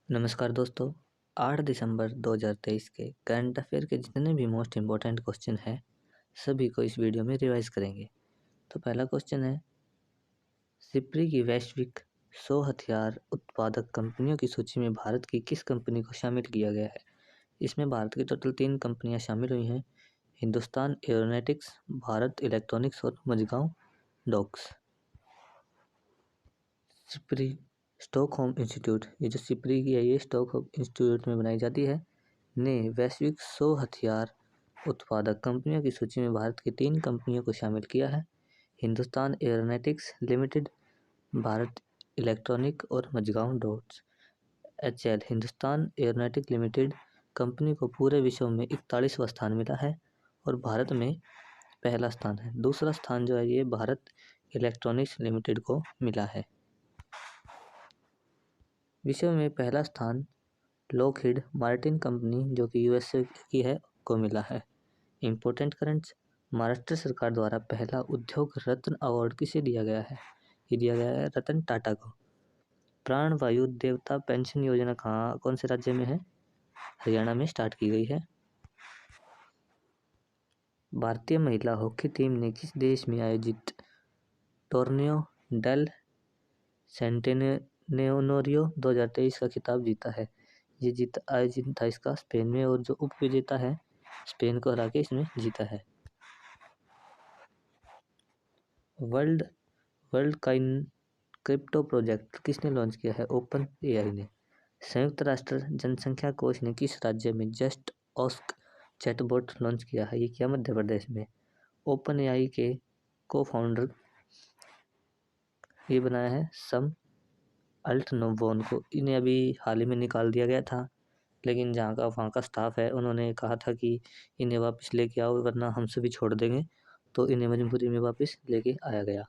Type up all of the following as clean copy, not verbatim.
नमस्कार दोस्तों। 8 दिसंबर 2023 के करंट अफेयर के जितने भी मोस्ट इम्पोर्टेंट क्वेश्चन हैं सभी को इस वीडियो में रिवाइज करेंगे। तो पहला क्वेश्चन है, सिप्री की वैश्विक 100 हथियार उत्पादक कंपनियों की सूची में भारत की किस कंपनी को शामिल किया गया है। इसमें भारत की टोटल 3 कंपनियां शामिल हुई हैं, हिंदुस्तान एरोनॉटिक्स, भारत इलेक्ट्रॉनिक्स और Mazagon docks. SIPRI Stockholm institute, ये जो सिप्री की है ये स्टॉकहोम इंस्टीट्यूट में बनाई जाती है, ने वैश्विक 100 हथियार उत्पादक कंपनियों की सूची में भारत की 3 कंपनियों को शामिल किया है, Hindustan aeronautics limited, Bharat electronic और Mazagaon docks. HAL Hindustan aeronautic limited company को पूरे विश्व में 41वां स्थान मिला है और भारत में पहला स्थान है। दूसरा स्थान जो है ये भारत इलेक्ट्रॉनिक्स लिमिटेड को मिला है। विश्व में पहला स्थान लॉकहीड मार्टिन कंपनी जो कि USA की है को मिला है। इम्पोर्टेंट करंट्स, महाराष्ट्र सरकार द्वारा पहला उद्योग रत्न अवार्ड किसे दिया गया है। ये दिया गया है रतन टाटा को। प्राण वायु देवता पेंशन योजना कहाँ कौन से राज्य में है, हरियाणा में स्टार्ट की गई है। भारतीय महिला हॉकी टीम ने किस देश में आयोजित टोर्नियो डेल सेंटेनरियो 2023 का खिताब जीता है। ये जीत आयोजित था इसका स्पेन में और जो उप विजेता है स्पेन को हरा के इसमें जीता है। वर्ल्ड काइन क्रिप्टो प्रोजेक्ट किसने लॉन्च किया है, ओपन एआई ने। संयुक्त राष्ट्र जनसंख्या कोष ने किस राज्य में जस्ट आस्क चैटबॉट लॉन्च किया है, ये किया मध्य प्रदेश में। ओपन एआई के को फाउंडर ये बनाया है सम अल्टनोबॉन को। इन्हें अभी हाल ही में निकाल दिया गया था, लेकिन जहाँ का वहाँ का स्टाफ है उन्होंने कहा था कि इन्हें वापस लेके आओ वरना हम सभी छोड़ देंगे, तो इन्हें मजबूरी में वापस लेके आया गया।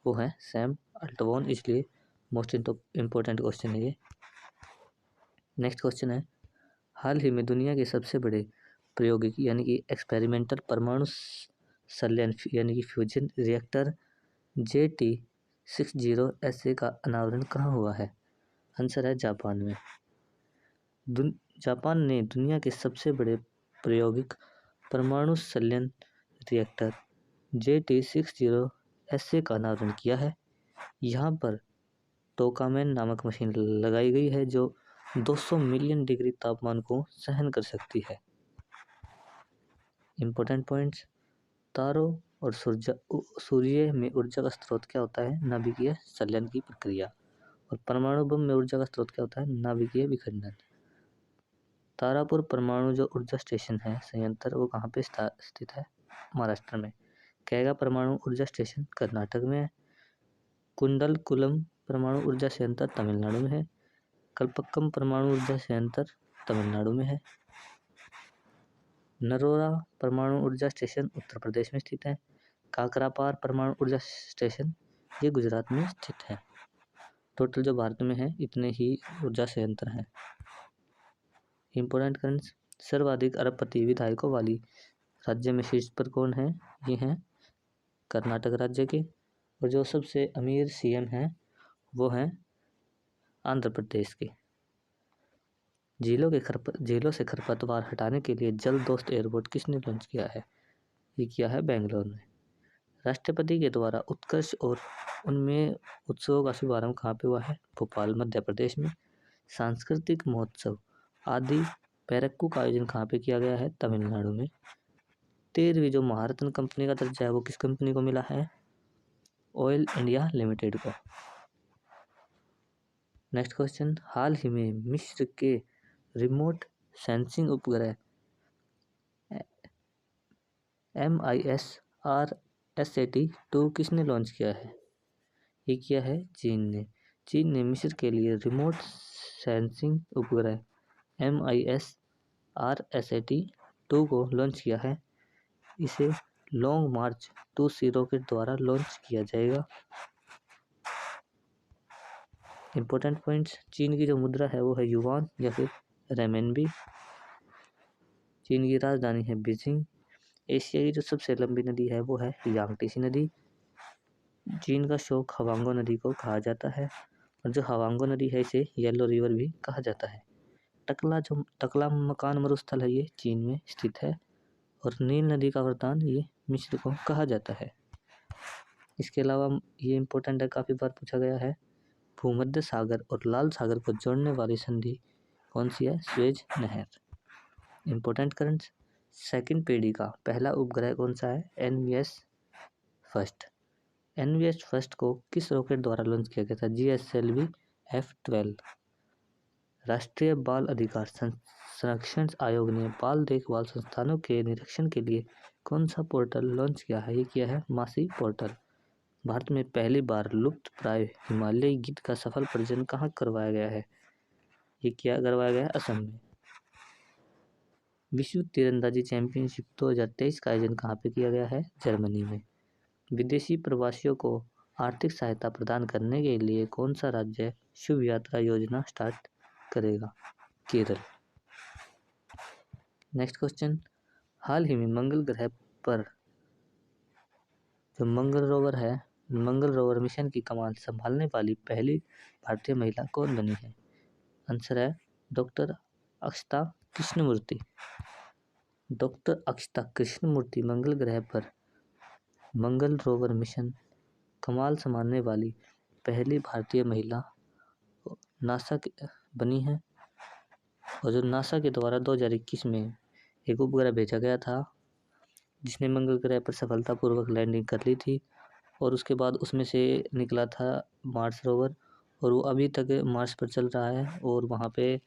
वो है सैम अल्टवॉन, इसलिए मोस्ट इम्पोर्टेंट क्वेश्चन है ये। नेक्स्ट क्वेश्चन है, हाल ही में दुनिया के सबसे बड़े प्रायोगिक यानी कि एक्सपेरिमेंटल परमाणु संलयन यानी कि फ्यूजन रिएक्टर JT60SA का अनावरण कहाँ हुआ है। आंसर है जापान में। जापान ने दुनिया के सबसे बड़े प्रायोगिक परमाणु संलयन रिएक्टर JT60SA का अनावरण किया है। यहाँ पर टोकामेन नामक मशीन लगाई गई है जो 200 मिलियन डिग्री तापमान को सहन कर सकती है। इम्पोर्टेंट पॉइंट्स, तारों और सूर्य में ऊर्जा का स्रोत क्या होता है, नाभिकीय संलयन की प्रक्रिया। और परमाणु बम में ऊर्जा का स्रोत क्या होता है, नाभिकीय विखंडन। तारापुर परमाणु जो ऊर्जा स्टेशन है संयंत्र वो कहाँ पे स्थित है, महाराष्ट्र में। कैगा परमाणु ऊर्जा स्टेशन कर्नाटक में है। कुंडलकुलम परमाणु ऊर्जा संयंत्र तमिलनाडु में है। कल्पक्कम परमाणु ऊर्जा संयंत्र तमिलनाडु में है। नरोरा परमाणु ऊर्जा स्टेशन उत्तर प्रदेश में स्थित है। काकरापार परमाणु ऊर्जा स्टेशन ये गुजरात में स्थित है। टोटल जो भारत में है इतने ही ऊर्जा संयंत्र हैं। इम्पोर्टेंट करंट्स, सर्वाधिक अरबपति विधायकों वाली राज्य में शीर्ष पर कौन है, ये हैं कर्नाटक राज्य के। और जो सबसे अमीर CM हैं वो हैं आंध्र प्रदेश के। झीलों से खरपतवार हटाने के लिए जल दोस्त एयरपोर्ट किसने लॉन्च किया है, ये किया है बेंगलोर में। राष्ट्रपति के द्वारा उत्कर्ष और उनमें उत्सवों का शुभारंभ कहाँ पे हुआ है, भोपाल मध्य प्रदेश में। सांस्कृतिक महोत्सव आदि पेरक्कू का आयोजन कहाँ पे किया गया है, तमिलनाडु में। 13वीं जो महारत्न कंपनी का दर्जा है वो किस कंपनी को मिला है, ऑयल इंडिया लिमिटेड को। नेक्स्ट क्वेश्चन, हाल ही में मिस्र के रिमोट सेंसिंग उपग्रह MIS RSAT-2 किसने लॉन्च किया है, ये किया है चीन ने। चीन ने मिस्र के लिए रिमोट सेंसिंग उपग्रह MIS RSAT-2 को लॉन्च किया है। इसे लॉन्ग मार्च 2C रॉकेट द्वारा लॉन्च किया जाएगा। इम्पोर्टेंट पॉइंट्स, चीन की जो मुद्रा है वो है युआन या फिर रेमेनबी। चीन की राजधानी है बीजिंग। एशिया की जो सबसे लंबी नदी है वो है यांगटीसी नदी। चीन का शोक हवांगो नदी को कहा जाता है। और जो हवांगो नदी है इसे येलो रिवर भी कहा जाता है। टकला मकान मरुस्थल है ये चीन में स्थित है। और नील नदी का वरदान ये मिस्र को कहा जाता है। इसके अलावा ये इम्पोर्टेंट है, काफ़ी बार पूछा गया है, भूमध्य सागर और लाल सागर को जोड़ने वाली संधि कौन सी है? स्वेज नहर। इम्पोर्टेंट करंट्स, सेकंड पीढ़ी का पहला उपग्रह कौन सा है? NVS first. एनवीएस फर्स्ट को किस रॉकेट द्वारा लॉन्च किया गया था? GSLV F-12। राष्ट्रीय बाल अधिकार संरक्षण आयोग ने बाल देखभाल संस्थानों के निरीक्षण के लिए कौन सा पोर्टल लॉन्च किया है? ये किया है मासी पोर्टल। भारत में पहली बार लुप्त प्राय हिमालयी गिद्ध का सफल प्रजनन कहाँ करवाया गया है? ये क्या करवाया गया है? असम में। विश्व तीरंदाजी चैंपियनशिप 2023 का आयोजन कहाँ पे किया गया है? जर्मनी में। विदेशी प्रवासियों को आर्थिक सहायता प्रदान करने के लिए कौन सा राज्य शुभ यात्रा योजना स्टार्ट करेगा? केरल। नेक्स्ट क्वेश्चन, हाल ही में मंगल ग्रह पर जो मंगल रोवर मिशन की कमान संभालने वाली पहली भारतीय महिला कौन बनी है? आंसर है डॉक्टर अक्षता कृष्णमूर्ति। डॉक्टर अक्षता कृष्णमूर्ति मंगल ग्रह पर मंगल रोवर मिशन कमान संभालने वाली पहली भारतीय महिला नासा की बनी है। और जो नासा के द्वारा 2021 में एक उपग्रह भेजा गया था जिसने मंगल ग्रह पर सफलतापूर्वक लैंडिंग कर ली थी, और उसके बाद उसमें से निकला था मार्स रोवर, और वो अभी तक मार्स पर चल रहा है और वहाँ पे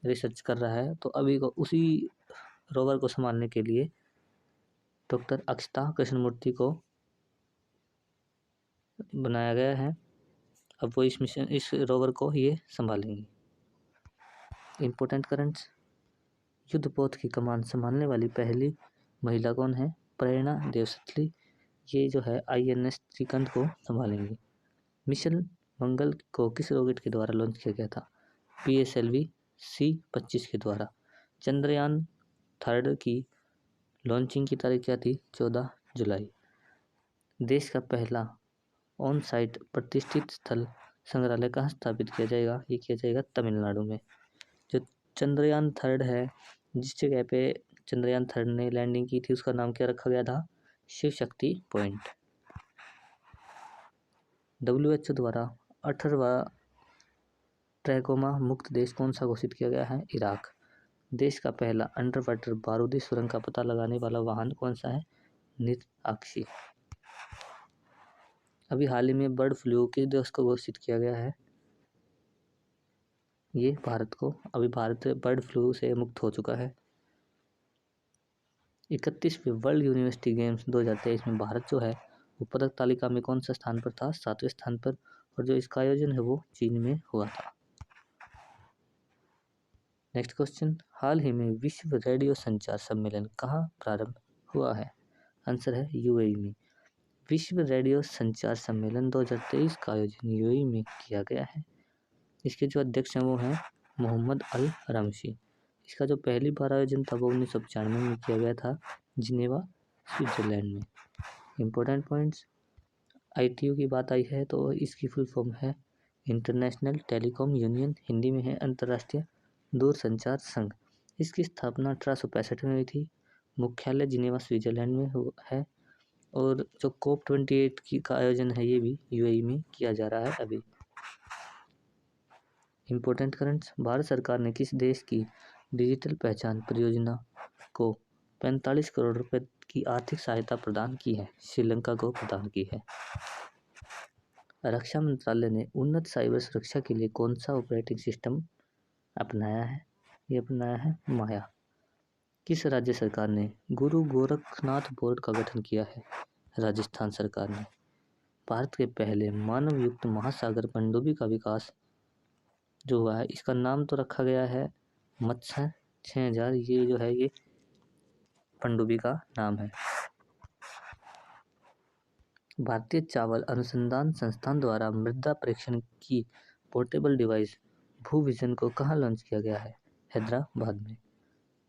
रिसर्च कर रहा है। तो अभी को उसी रोवर को संभालने के लिए डॉक्टर अक्षता कृष्णमूर्ति को बनाया गया है। अब वो इस रोवर को ये संभालेंगी। इम्पोर्टेंट करंट्स, युद्धपोत की कमान संभालने वाली पहली महिला कौन है? प्रेरणा देवसथली। ये जो है INS श्रीकांत को संभालेंगी। मिशन मंगल को किस रॉकेट के द्वारा लॉन्च किया गया था? PSLV C-25 के द्वारा। चंद्रयान 3 की लॉन्चिंग की तारीख क्या थी? 14 जुलाई। देश का पहला ऑन साइट प्रतिष्ठित स्थल संग्रहालय कहाँ स्थापित किया जाएगा? ये किया जाएगा तमिलनाडु में। जो चंद्रयान 3 है, जिस जगह पे चंद्रयान 3 ने लैंडिंग की थी उसका नाम क्या रखा गया था? शिव शक्ति पॉइंट। WHO द्वारा 18वां ट्रैकोमा मुक्त देश कौन सा घोषित किया गया है? इराक। देश का पहला अंडर वाटर बारूदी सुरंग का पता लगाने वाला वाहन कौन सा है? नीराक्षी। अभी हाल ही में बर्ड फ्लू किस देश को घोषित किया गया है? ये भारत को। अभी भारत बर्ड फ्लू से मुक्त हो चुका है। 31वें वर्ल्ड यूनिवर्सिटी गेम्स 2023 में भारत जो है वो पदक तालिका में कौन सा स्थान पर था? 7वें स्थान पर। और जो इसका आयोजन है वो चीन में हुआ था। नेक्स्ट क्वेश्चन, हाल ही में विश्व रेडियो संचार सम्मेलन कहाँ प्रारंभ हुआ है? आंसर है UAE में। विश्व रेडियो संचार सम्मेलन 2023 का आयोजन UAE में किया गया है। इसके जो अध्यक्ष हैं वो हैं मोहम्मद अल रमशी। इसका जो पहली बार आयोजन था वो 1995 में किया गया था जिनेवा स्विट्जरलैंड में। इम्पोर्टेंट पॉइंट्स, ITU की बात आई है तो इसकी फुल फॉर्म है इंटरनेशनल टेलीकॉम यूनियन, हिंदी में है अंतर्राष्ट्रीय दूरसंचार संघ। इसकी स्थापना 1865 में हुई थी। मुख्यालय जिनेवा स्विट्जरलैंड में है। और जो COP28 की का आयोजन है ये भी UAE में किया जा रहा है अभी। इम्पोर्टेंट करंट्स, भारत सरकार ने किस देश की डिजिटल पहचान परियोजना को 45 करोड़ रुपए की आर्थिक सहायता प्रदान की है? श्रीलंका को प्रदान की है। रक्षा मंत्रालय ने उन्नत साइबर सुरक्षा के लिए कौन सा ऑपरेटिंग सिस्टम अपनाया है? ये अपनाया है माया। किस राज्य सरकार ने गुरु गोरखनाथ बोर्ड का गठन किया है? राजस्थान सरकार ने। भारत के पहले मानव युक्त महासागर पनडुब्बी का विकास जो हुआ है इसका नाम तो रखा गया है मत्स्य 6000। ये जो है ये पनडुब्बी का नाम है। भारतीय चावल अनुसंधान संस्थान द्वारा मृदा परीक्षण की पोर्टेबल डिवाइस भू-विजन को कहाँ लॉन्च किया गया है? हैदराबाद में।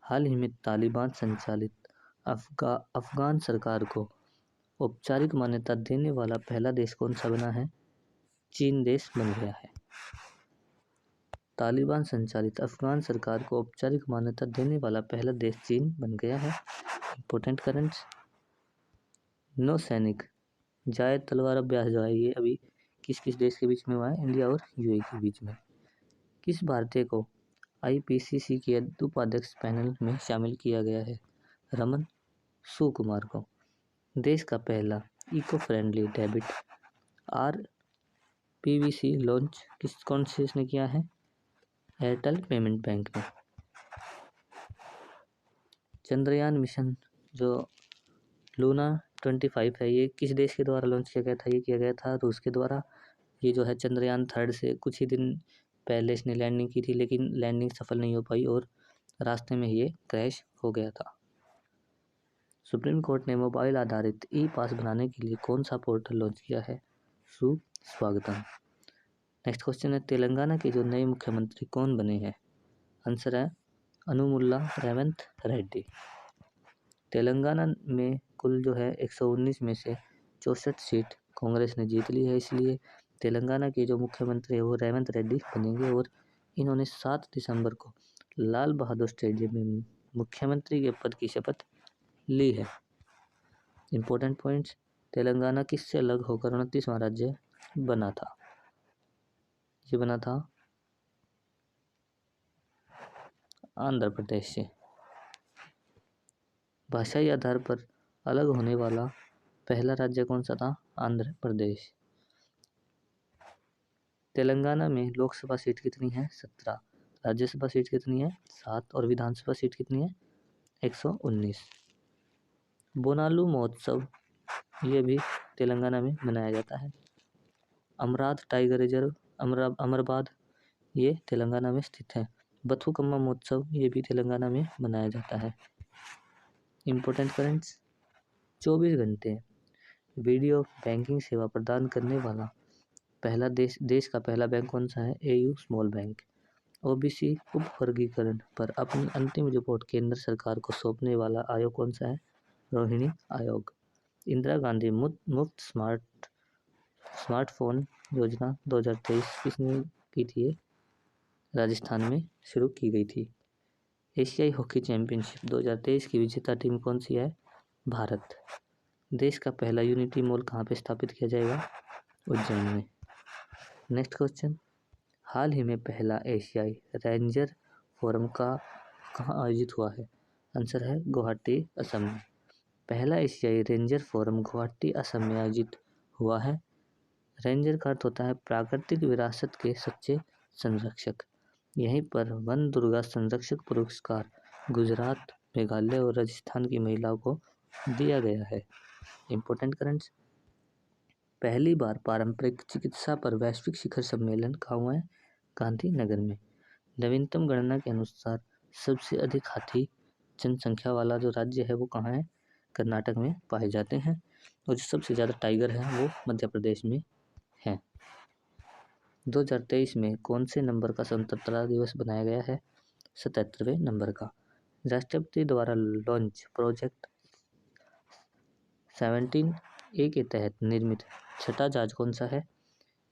हाल ही में तालिबान संचालित अफगान सरकार को औपचारिक मान्यता देने वाला पहला देश कौन सा बना है? चीन देश बन गया है। तालिबान संचालित अफगान सरकार को औपचारिक मान्यता देने वाला पहला देश चीन बन गया है। इंपॉर्टेंट करंट्स, नौसैनिक जायद तलवार अभ्यास जो है ये अभी किस किस देश के बीच में हुआ है? इंडिया और यूएई के बीच में। किस भारतीय को आईपीसीसी के उपाध्यक्ष पैनल में शामिल किया गया है? रमन सुकुमार को। देश का पहला इको फ्रेंडली डेबिट आरपीवीसी लॉन्च कौन से इसने किया है? एयरटेल पेमेंट बैंक ने। चंद्रयान मिशन जो लूना 25 है ये किस देश के द्वारा लॉन्च किया गया था? ये किया गया था रूस के द्वारा। ये जो है चंद्रयान 3 से कुछ ही दिन पहले इसने लैंडिंग की थी, लेकिन लैंडिंग सफल नहीं हो पाई और रास्ते में ये क्रैश हो गया था। सुप्रीम कोर्ट ने मोबाइल आधारित ई पास बनाने के लिए कौन सा पोर्टल लॉन्च किया है? सुस्वागतम। नेक्स्ट क्वेश्चन है, तेलंगाना के जो नए मुख्यमंत्री कौन बने हैं? आंसर है अनुमुल्ला रेवंत रेड्डी। तेलंगाना में कुल जो है 119 में से 64 सीट कांग्रेस ने जीत ली है, इसलिए तेलंगाना के जो मुख्यमंत्री है वो रेवंत रेड्डी बनेंगे और इन्होंने 7 दिसंबर को लाल बहादुर स्टेडियम में मुख्यमंत्री के पद की शपथ ली है। इंपॉर्टेंट पॉइंट्स, तेलंगाना किससे अलग होकर 29वां राज्य बना था? ये बना था आंध्र प्रदेश से। भाषाई आधार पर अलग होने वाला पहला राज्य कौन सा था? आंध्र प्रदेश। तेलंगाना में लोकसभा सीट कितनी है? 17। राज्यसभा सीट कितनी है? 7 और विधानसभा सीट कितनी है? 119। बोनालू महोत्सव ये भी तेलंगाना में मनाया जाता है। अमरात टाइगर रिजर्व अमरबाद ये तेलंगाना में स्थित है। बथुकम्मा महोत्सव ये भी तेलंगाना में मनाया जाता है। इम्पोर्टेंट करंट्स, 24 घंटे वीडियो बैंकिंग सेवा प्रदान करने वाला पहला देश का पहला बैंक कौन सा है? AU small bank. ओबीसी उपवर्गीकरण पर अपनी अंतिम रिपोर्ट केंद्र सरकार को सौंपने वाला आयोग कौन सा है? रोहिणी आयोग। इंदिरा गांधी मुफ्त स्मार्टफोन योजना 2023 किसने की थी? राजस्थान में शुरू की गई थी। एशियाई हॉकी चैंपियनशिप 2023 की विजेता टीम कौन सी है? भारत। देश का पहला यूनिटी मॉल कहाँ पे स्थापित किया जाएगा? उज्जैन में। नेक्स्ट क्वेश्चन, हाल ही में पहला एशियाई रेंजर फोरम का कहाँ आयोजित हुआ है? आंसर है गुवाहाटी असम में। पहला एशियाई रेंजर फोरम गुवाहाटी असम में आयोजित हुआ है। रेंजर का अर्थ होता है प्राकृतिक विरासत के सच्चे संरक्षक। यहीं पर वन दुर्गा संरक्षक पुरस्कार गुजरात, मेघालय और राजस्थान की महिलाओं को दिया गया है। इम्पोर्टेंट करंट्स, पहली बार पारंपरिक चिकित्सा पर वैश्विक शिखर सम्मेलन कहाँ हुआ है? गांधीनगर में। नवीनतम गणना के अनुसार सबसे अधिक हाथी जनसंख्या वाला जो राज्य है वो कहाँ है? कर्नाटक में पाए जाते हैं। और जो सबसे ज़्यादा टाइगर है वो मध्य प्रदेश में है। 2023 में कौन से नंबर का स्वतंत्रता दिवस बनाया गया है? 77वें नंबर का। राष्ट्रपति द्वारा लॉन्च प्रोजेक्ट 17A के तहत निर्मित छठा जहाज कौन सा है?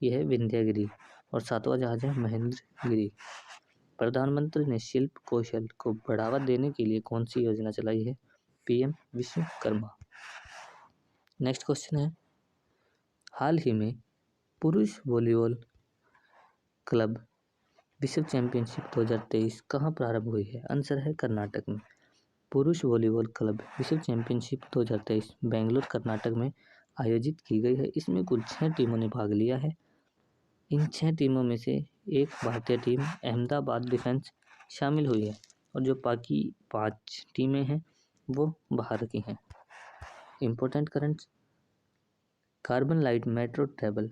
यह है विंध्यगिरी। और 7वां जहाज है महेंद्रगिरी। प्रधानमंत्री ने शिल्प कौशल को बढ़ावा देने के लिए कौन सी योजना चलाई है? पीएम विश्वकर्मा। नेक्स्ट क्वेश्चन है, हाल ही में पुरुष वॉलीबॉल क्लब विश्व चैंपियनशिप 2023 कहाँ प्रारंभ हुई है? आंसर है कर्नाटक में। पुरुष वॉलीबॉल क्लब विश्व चैंपियनशिप 2023 बेंगलुरु कर्नाटक में आयोजित की गई है। इसमें कुल 6 टीमों ने भाग लिया है। इन 6 टीमों में से एक भारतीय टीम अहमदाबाद डिफेंस शामिल हुई है और जो बाकी 5 टीमें हैं वो बाहर की हैं। Important currents, carbon light metro travel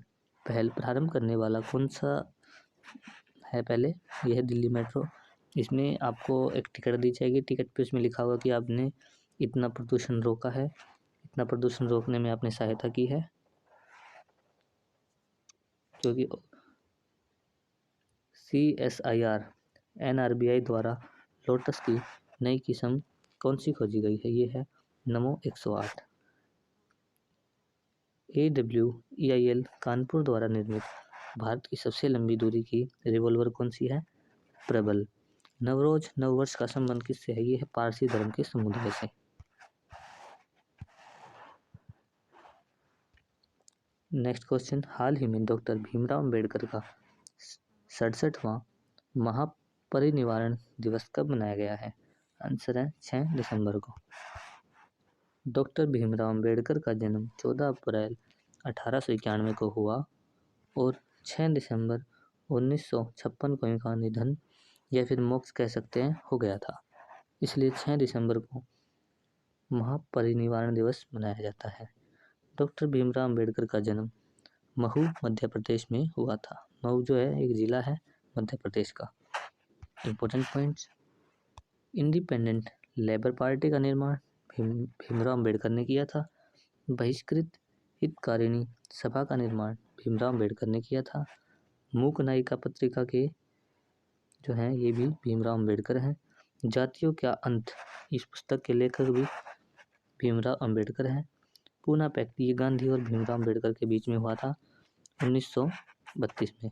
पहल प्रारंभ करने वाला कौन सा है? पहले यह दिल्ली मेट्रो। इसमें आपको एक टिकट दी जाएगी, टिकट पे उसमें लिखा होगा कि आपने इतना प्रदूषण रोका है, इतना प्रदूषण रोकने में आपने सहायता की है। क्योंकि CSIR NRBI द्वारा लोटस की नई किस्म कौन सी खोजी गई है? ये है नमो 108। AWEIL कानपुर द्वारा निर्मित भारत की सबसे लंबी दूरी की रिवॉल्वर कौन सी है? प्रबल। नवरोज नववर्ष का संबंध किससे है? ये है पारसी धर्म के समुदाय से। नेक्स्ट क्वेश्चन, हाल ही में डॉक्टर भीमराव अंबेडकर का 67वां महापरिनिर्वाण दिवस कब मनाया गया है? आंसर है 6 दिसंबर को। डॉक्टर भीमराव अंबेडकर का जन्म 14 अप्रैल 1891 को हुआ और 6 दिसंबर 1956 को इनका निधन या फिर मोक्ष कह सकते हैं हो गया था, इसलिए 6 दिसंबर को महापरिनिर्वाण दिवस मनाया जाता है। डॉक्टर भीमराव अंबेडकर का जन्म महू मध्य प्रदेश में हुआ था। महू जो है एक जिला है मध्य प्रदेश का। Important points, independent labour party का निर्माण भीमराव अंबेडकर ने किया था। बहिष्कृत हितकारिणी सभा का निर्माण भीमराव अंबेडकर ने किया था। मूक नायिका पत्रिका के जो हैं ये भी भीमराव अंबेडकर हैं। जातियों का अंत इस पुस्तक के लेखक भी भीमराव अंबेडकर हैं। पूना पैक्ट ये गांधी और भीमराव अंबेडकर के बीच में हुआ था 1932 में।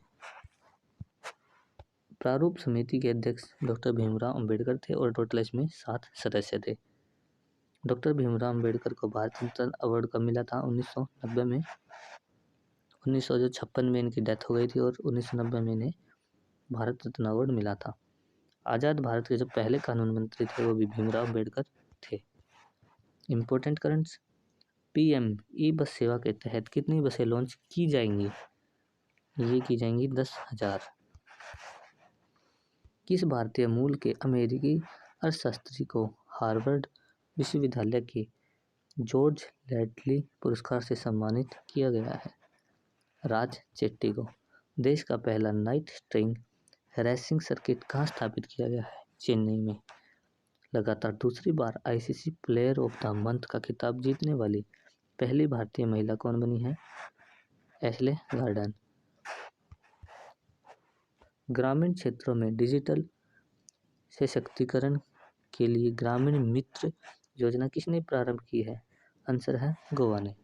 प्रारूप समिति के अध्यक्ष डॉक्टर भीमराव अंबेडकर थे और टोटल इसमें 7 सदस्य थे। डॉक्टर भीमराव अंबेडकर को भारत रत्न अवार्ड कब मिला था? 1990 में। 1956 में इनकी डेथ हो गई थी और 1990 में इन्हें भारत रत्न अवार्ड मिला था। आज़ाद भारत के जो पहले कानून मंत्री थे वो भी भीमराव अंबेडकर थे। इम्पोर्टेंट करंट्स, PM ई बस सेवा के तहत कितनी बसें लॉन्च की जाएंगी? ये की जाएंगी 10,000। किस भारतीय मूल के अमेरिकी अर्थशास्त्री को हार्वर्ड विश्वविद्यालय के जॉर्ज लैडली पुरस्कार से सम्मानित किया गया है? राज चेट्टी को। देश का पहला नाइट स्ट्रिंग रेसिंग सर्किट कहाँ स्थापित किया गया है? चेन्नई में। लगातार दूसरी बार ICC player of the month का खिताब जीतने वाली पहली भारतीय महिला कौन बनी है? Ashleigh Gardner. ग्रामीण क्षेत्रों में डिजिटल सशक्तिकरण के लिए ग्रामीण मित्र योजना किसने प्रारंभ की है? आंसर है गोवा ने।